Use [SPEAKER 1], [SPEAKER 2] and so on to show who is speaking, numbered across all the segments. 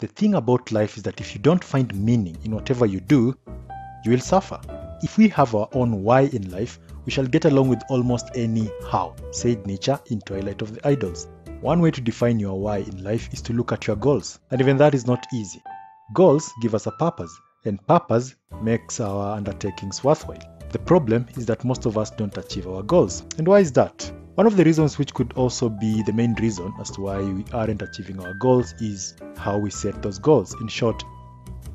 [SPEAKER 1] The thing about life is that if you don't find meaning in whatever you do, you will suffer. If we have our own why in life, we shall get along with almost any how, said Nietzsche in Twilight of the Idols. One way to define your why in life is to look at your goals, and even that is not easy. Goals give us a purpose, and purpose makes our undertakings worthwhile. The problem is that most of us don't achieve our goals. And why is that? One of the reasons, which could also be the main reason as to why we aren't achieving our goals, is how we set those goals. In short,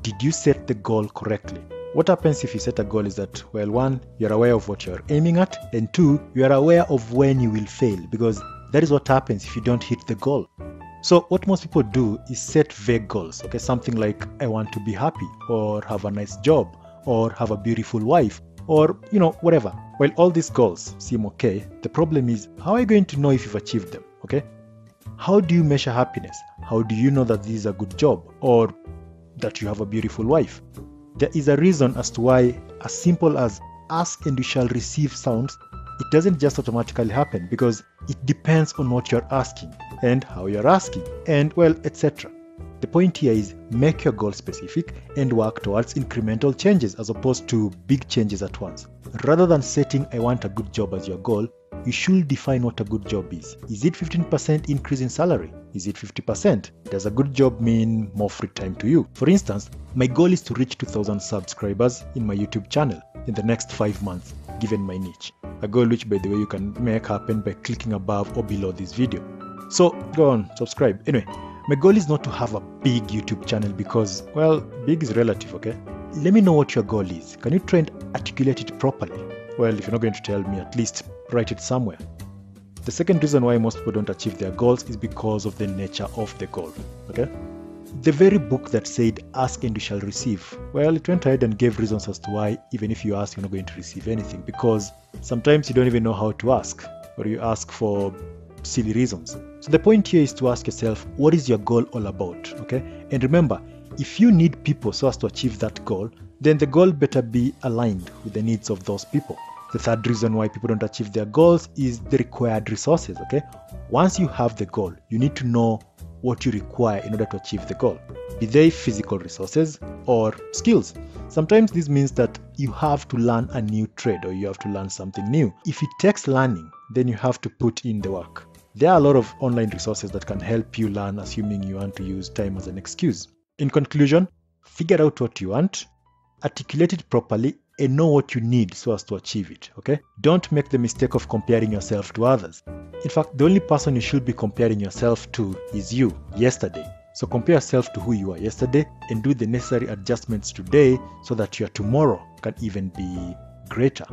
[SPEAKER 1] did you set the goal correctly? What happens if you set a goal is that, well, one, you're aware of what you're aiming at, and two, you are aware of when you will fail, because that is what happens if you don't hit the goal. So what most people do is set vague goals, okay? Something like, I want to be happy, or have a nice job, or have a beautiful wife, or, whatever. While all these goals seem okay, the problem is, how are you going to know if you've achieved them, okay? How do you measure happiness? How do you know that this is a good job, or that you have a beautiful wife? There is a reason as to why as simple as ask and you shall receive sounds, it doesn't just automatically happen, because it depends on what you're asking and how you're asking and, well, etc. The point here is make your goal specific and work towards incremental changes as opposed to big changes at once. Rather than setting I want a good job as your goal, you should define what a good job is. Is it 15% increase in salary? Is it 50%? Does a good job mean more free time to you? For instance, my goal is to reach 2,000 subscribers in my YouTube channel in the next 5 months, given my niche. A goal which, by the way, you can make happen by clicking above or below this video. So go on, subscribe. Anyway, my goal is not to have a big YouTube channel because, well, big is relative, okay? Let me know what your goal is. Can you try and articulate it properly? Well, if you're not going to tell me, at least write it somewhere. The second reason why most people don't achieve their goals is because of the nature of the goal, okay? The very book that said, ask and you shall receive, well, it went ahead and gave reasons as to why, even if you ask, you're not going to receive anything, because sometimes you don't even know how to ask, or you ask for silly reasons. So the point here is to ask yourself, what is your goal all about, okay? And remember, if you need people so as to achieve that goal, then the goal better be aligned with the needs of those people. The third reason why people don't achieve their goals is the required resources, okay? Once you have the goal, you need to know what you require in order to achieve the goal. Be they physical resources or skills. Sometimes this means that you have to learn a new trade or you have to learn something new. If it takes learning, then you have to put in the work. There are a lot of online resources that can help you learn, assuming you want to use time as an excuse. In conclusion, figure out what you want, articulate it properly, and know what you need so as to achieve it, okay? Don't make the mistake of comparing yourself to others. In fact, the only person you should be comparing yourself to is you, yesterday. So compare yourself to who you were yesterday and do the necessary adjustments today so that your tomorrow can even be greater.